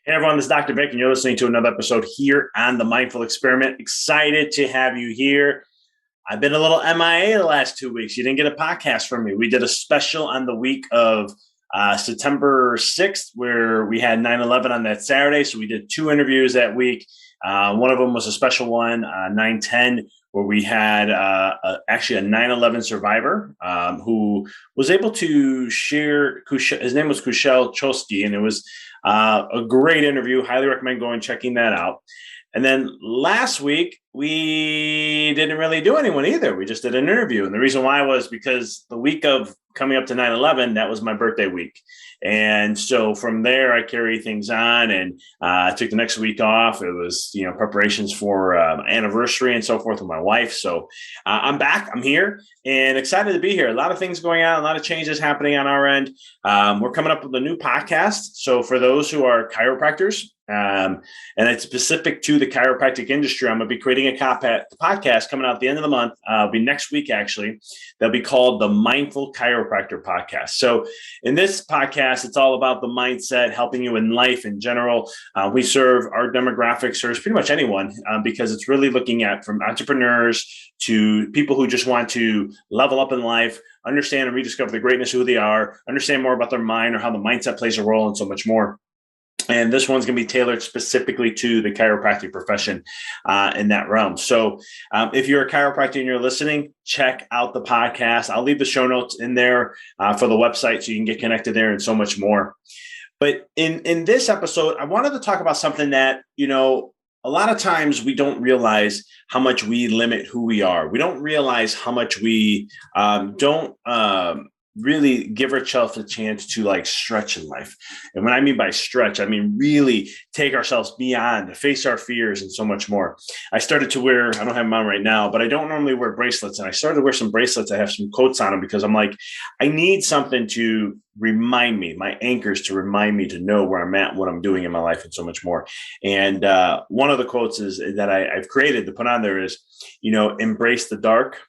Hey everyone, this is Dr. Vic, and you're listening to another episode here on the Mindful Experiment. Excited to have you here. I've been a little MIA the last 2 weeks. You didn't get a podcast from me. We did a special on the week of September 6th, where we had 9/11 on that Saturday. So we did two interviews that week. One of them was a special one, 9/10, where we had actually a 9/11 survivor who was able to share. His name was Kushel Chosky, and it was a great interview. Highly recommend going and checking that out. And then last week, we didn't really do anyone either. We just did an interview. And the reason why was because the week of coming up to 9/11, that was my birthday week. And so from there, I carried things on and I took the next week off. It was, preparations for anniversary and so forth with my wife. So I'm back. I'm here and excited to be here. A lot of things going on, a lot of changes happening on our end. We're coming up with a new podcast. So for those who are chiropractors, and it's specific to the chiropractic industry, I'm going to be creating a podcast coming out at the end of the month. It'll be next week, actually. They'll be called the Mindful Chiropractor Podcast. So in this podcast, it's all about the mindset, helping you in life in general. We serve, our demographic serves pretty much anyone because it's really looking at from entrepreneurs to people who just want to level up in life, understand and rediscover the greatness of who they are, understand more about their mind or how the mindset plays a role and so much more. And this one's going to be tailored specifically to the chiropractic profession in that realm. So if you're a chiropractor and you're listening, check out the podcast. I'll leave the show notes in there for the website so you can get connected there and so much more. But in this episode, I wanted to talk about something that, a lot of times we don't realize how much we limit who we are. We don't realize how much we don't really give ourselves a chance to stretch in life. And when I mean by stretch, I mean really take ourselves beyond, to face our fears and so much more. I started to wear, I don't have them on right now, but I don't normally wear bracelets. And I started to wear some bracelets that have some quotes on them because I'm like, I need something to remind me, my anchors to remind me to know where I'm at, what I'm doing in my life and so much more. And one of the quotes is that I've created to put on there is, embrace the dark.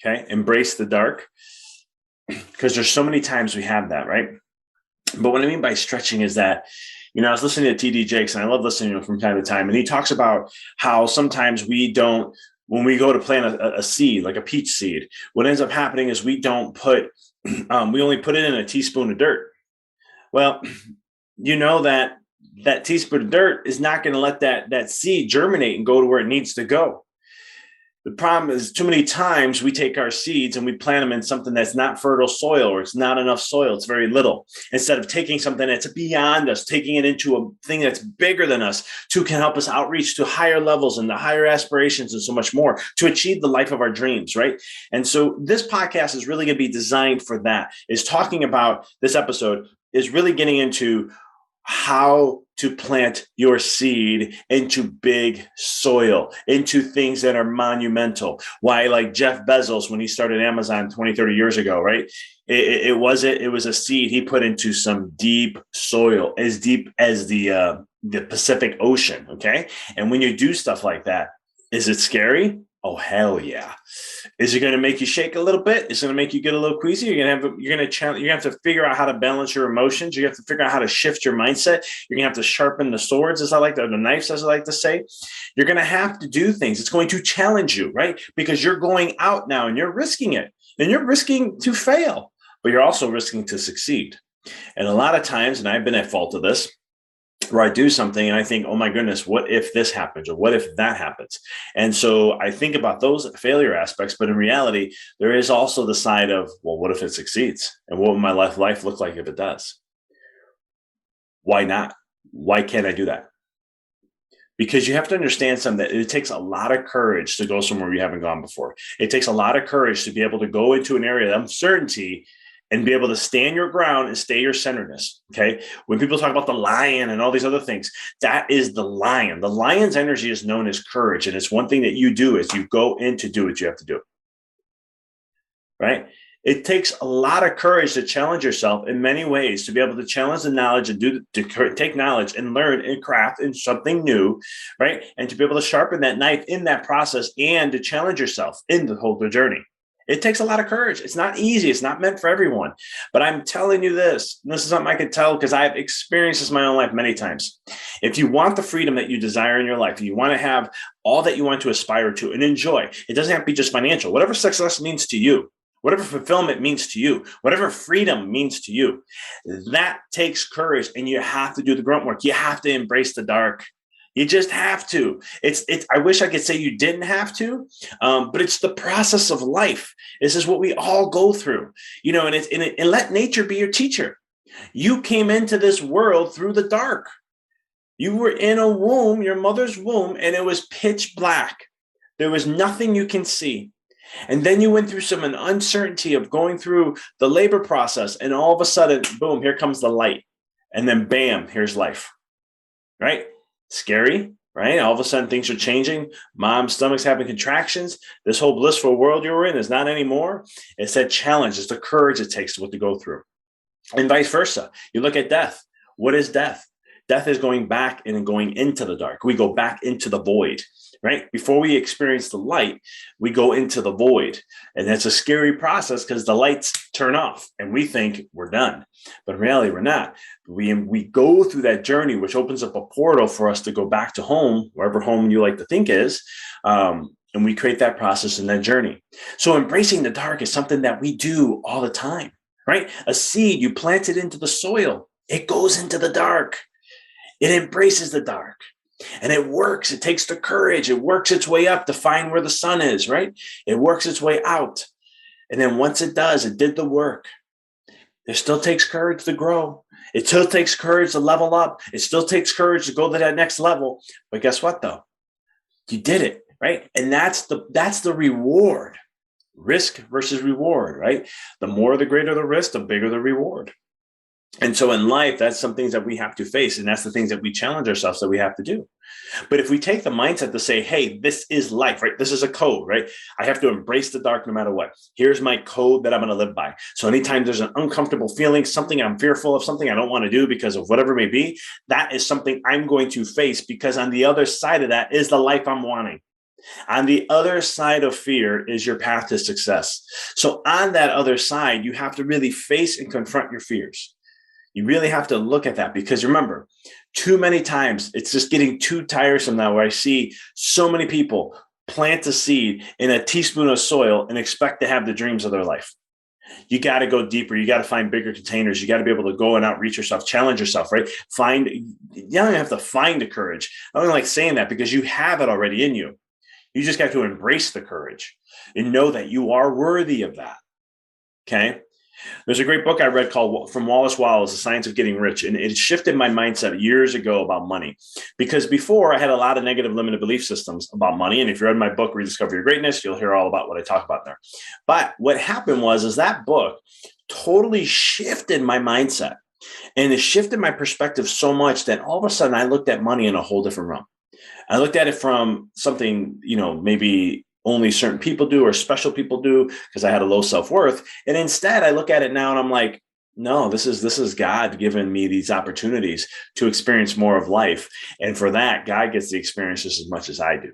Okay. Embrace the dark. Because there's so many times we have that, right? But what I mean by stretching is that, I was listening to TD Jakes, and I love listening to him from time to time. And he talks about how sometimes we don't, when we go to plant a seed, like a peach seed, what ends up happening is we don't put, we only put it in a teaspoon of dirt. Well, that teaspoon of dirt is not going to let that seed germinate and go to where it needs to go. The problem is too many times we take our seeds and we plant them in something that's not fertile soil, or it's not enough soil. It's very little. Instead of taking something that's beyond us, taking it into a thing that's bigger than us, can help us outreach to higher levels and the higher aspirations and so much more to achieve the life of our dreams, right? And so this podcast is really going to be designed for that. Is talking about, this episode is really getting into how to plant your seed into big soil, into things that are monumental. Why, like Jeff Bezos, when he started Amazon 20, 30 years ago, right? It was a seed he put into some deep soil, as deep as the Pacific Ocean. Okay. And when you do stuff like that, is it scary? Oh, hell yeah. Is it going to make you shake a little bit? Is it going to make you get a little queasy? You're going to have to figure out how to balance your emotions. You have to figure out how to shift your mindset. You're going to have to sharpen the swords, the knives, as I like to say. You're going to have to do things. It's going to challenge you, right? Because you're going out now and you're risking it, and you're risking to fail, but you're also risking to succeed. And a lot of times, and I've been at fault of this, where I do something and I think, oh my goodness, what if this happens, or what if that happens? And so I think about those failure aspects, but in reality, there is also the side of, well, what if it succeeds? And what will my life look like if it does? Why not? Why can't I do that? Because you have to understand something, that it takes a lot of courage to go somewhere you haven't gone before. It takes a lot of courage to be able to go into an area of uncertainty and be able to stand your ground and stay your centeredness. Okay. When people talk about the lion and all these other things, that is the lion. The lion's energy is known as courage. And it's one thing that you do is you go in to do what you have to do. Right. It takes a lot of courage to challenge yourself in many ways, to be able to challenge the knowledge and to take knowledge and learn and craft in something new, right? And to be able to sharpen that knife in that process and to challenge yourself in the whole journey. It takes a lot of courage. It's not easy. It's not meant for everyone. But I'm telling you this, and this is something I can tell because I've experienced this in my own life many times. If you want the freedom that you desire in your life, if you want to have all that you want to aspire to and enjoy, it doesn't have to be just financial. Whatever success means to you, whatever fulfillment means to you, whatever freedom means to you, that takes courage, and you have to do the grunt work. You have to embrace the dark. You just have to. It's. I wish I could say you didn't have to, but it's the process of life. This is what we all go through, and let nature be your teacher. You came into this world through the dark. You were in a womb, your mother's womb, and it was pitch black. There was nothing you can see. And then you went through some uncertainty of going through the labor process, and all of a sudden, boom, here comes the light. And then bam, here's life, right? Scary, right? All of a sudden things are changing. Mom's stomach's having contractions. This whole blissful world you were in is not anymore. It's that challenge. It's the courage it takes to go through. And vice versa. You look at death. What is death? Death is going back and going into the dark. We go back into the void, right? Before we experience the light, we go into the void. And that's a scary process because the lights turn off and we think we're done. But in reality, we're not. We go through that journey, which opens up a portal for us to go back to home, wherever home you like to think is. And we create that process in that journey. So embracing the dark is something that we do all the time, right? A seed, you plant it into the soil. It goes into the dark. It embraces the dark. And it works. It takes the courage. It works its way up to find where the sun is, right? It works its way out. And then once it does, it did the work. It still takes courage to grow. It still takes courage to level up. It still takes courage to go to that next level. But guess what, though? You did it, right? And that's the reward. Risk versus reward, right? The more, the greater the risk, the bigger the reward. And so in life, that's some things that we have to face. And that's the things that we challenge ourselves that we have to do. But if we take the mindset to say, hey, this is life, right? This is a code, right? I have to embrace the dark no matter what. Here's my code that I'm going to live by. So anytime there's an uncomfortable feeling, something I'm fearful of, something I don't want to do because of whatever it may be, that is something I'm going to face, because on the other side of that is the life I'm wanting. On the other side of fear is your path to success. So on that other side, you have to really face and confront your fears. You really have to look at that, because remember, too many times it's just getting too tiresome now, where I see so many people plant a seed in a teaspoon of soil and expect to have the dreams of their life. You got to go deeper. You got to find bigger containers. You got to be able to go and outreach yourself, challenge yourself, right? You don't have to find the courage. I don't like saying that, because you have it already in you. You just got to embrace the courage and know that you are worthy of that. Okay. There's a great book I read called from Wallace, The Science of Getting Rich. And it shifted my mindset years ago about money, because before I had a lot of negative limited belief systems about money. And if you read my book, Rediscover Your Greatness, you'll hear all about what I talk about there. But what happened was that book totally shifted my mindset, and it shifted my perspective so much that all of a sudden I looked at money in a whole different realm. I looked at it from something, maybe only certain people do or special people do, because I had a low self-worth. And instead I look at it now and I'm like, no, this is God giving me these opportunities to experience more of life. And for that, God gets the experience just as much as I do.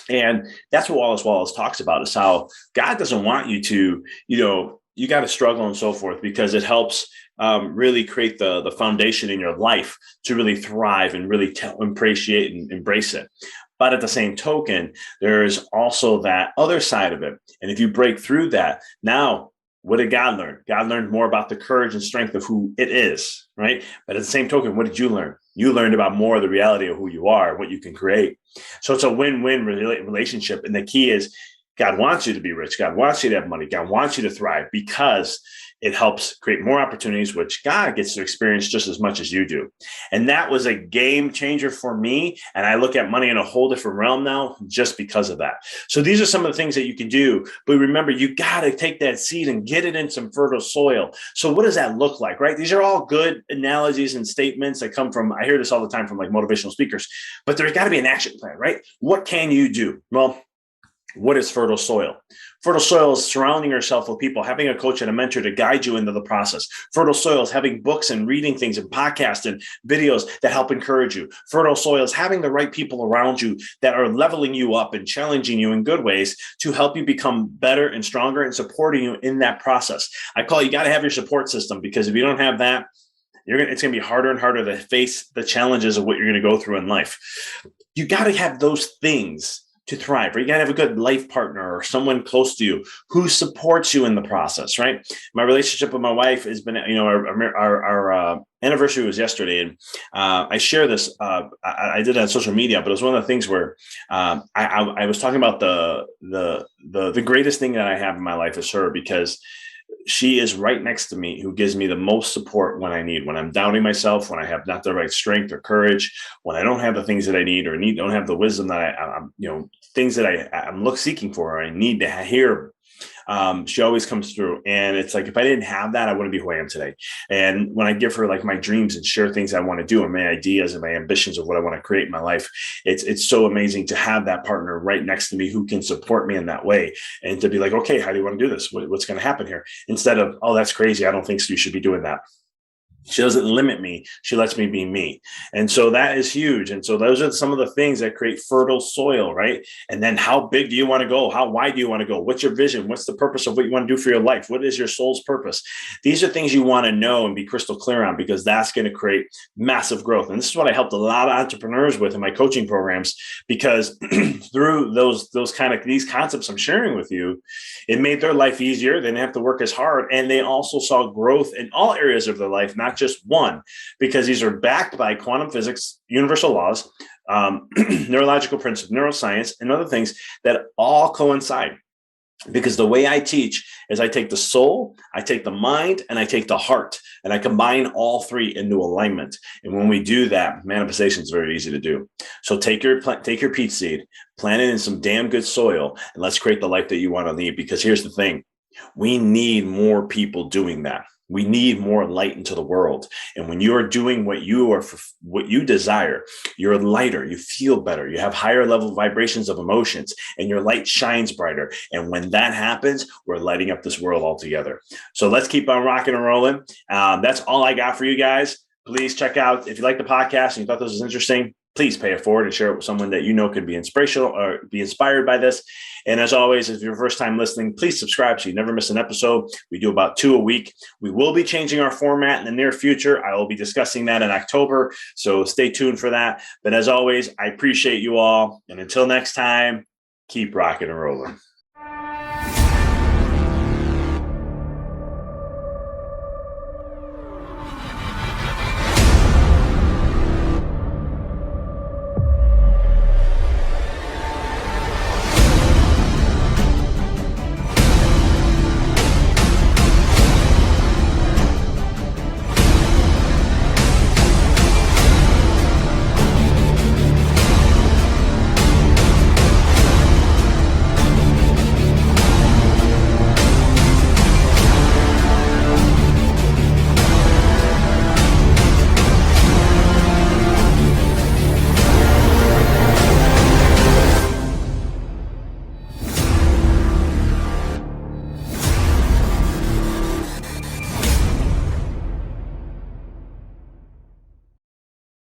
And that's what Wallace talks about, is how God doesn't want you to, you got to struggle and so forth, because it helps really create the foundation in your life to really thrive and really appreciate and embrace it. But at the same token, there's also that other side of it. And if you break through that, now, what did God learn? God learned more about the courage and strength of who it is, right? But at the same token, what did you learn? You learned about more of the reality of who you are, what you can create. So it's a win-win relationship. And the key is, God wants you to be rich. God wants you to have money. God wants you to thrive, because it helps create more opportunities, which God gets to experience just as much as you do. And that was a game changer for me. And I look at money in a whole different realm now just because of that. So these are some of the things that you can do. But remember, you got to take that seed and get it in some fertile soil. So what does that look like, right? These are all good analogies and statements that come from, I hear this all the time from like motivational speakers, but there's got to be an action plan, right? What can you do? Well, What is fertile soil? Fertile soil is surrounding yourself with people, having a coach and a mentor to guide you into the process. Fertile soil is having books and reading things and podcasts and videos that help encourage you. Fertile soil is having the right people around you that are leveling you up and challenging you in good ways to help you become better and stronger and supporting you in that process. I call you got to have your support system, because if you don't have that, it's going to be harder and harder to face the challenges of what you're going to go through in life. You got to have those things to thrive, right? You gotta have a good life partner or someone close to you who supports you in the process, right? My relationship with my wife has been, our anniversary was yesterday, and I share this. I did it on social media, but it was one of the things where I was talking about the greatest thing that I have in my life is her, because she is right next to me, who gives me the most support when I need, when I'm doubting myself, when I have not the right strength or courage, when I don't have the things that I need or don't have the wisdom that I'm things that I'm seeking for, or I need to hear. She always comes through, and it's like, if I didn't have that, I wouldn't be who I am today. And when I give her like my dreams and share things I want to do and my ideas and my ambitions of what I want to create in my life, it's so amazing to have that partner right next to me who can support me in that way, and to be like, okay, how do you want to do this? What's going to happen here? Instead of, oh, that's crazy, I don't think so, you should be doing that. She doesn't limit me. She lets me be me. And so that is huge. And so those are some of the things that create fertile soil, right? And then how big do you want to go? How wide do you want to go? What's your vision? What's the purpose of what you want to do for your life? What is your soul's purpose? These are things you want to know and be crystal clear on, because that's going to create massive growth. And this is what I helped a lot of entrepreneurs with in my coaching programs, because through these concepts I'm sharing with you, it made their life easier. They didn't have to work as hard. And they also saw growth in all areas of their life, not just one, because these are backed by quantum physics, universal laws, neurological principles, neuroscience, and other things that all coincide. Because the way I teach is I take the soul, I take the mind, and I take the heart, and I combine all three into alignment. And when we do that, manifestation is very easy to do. So take your peach seed, plant it in some damn good soil, and let's create the life that you want to lead. Because here's the thing. We need more people doing that. We need more light into the world. And when you are doing what you desire, you're lighter, you feel better, you have higher level vibrations of emotions, and your light shines brighter. And when that happens, we're lighting up this world altogether. So let's keep on rocking and rolling. That's all I got for you guys. Please check out, if you like the podcast and you thought this was interesting, please pay it forward and share it with someone that you know could be inspirational or be inspired by this. And as always, if you're first time listening, please subscribe so you never miss an episode. We do about 2 a week. We will be changing our format in the near future. I will be discussing that in October, so stay tuned for that. But as always, I appreciate you all. And until next time, keep rocking and rolling.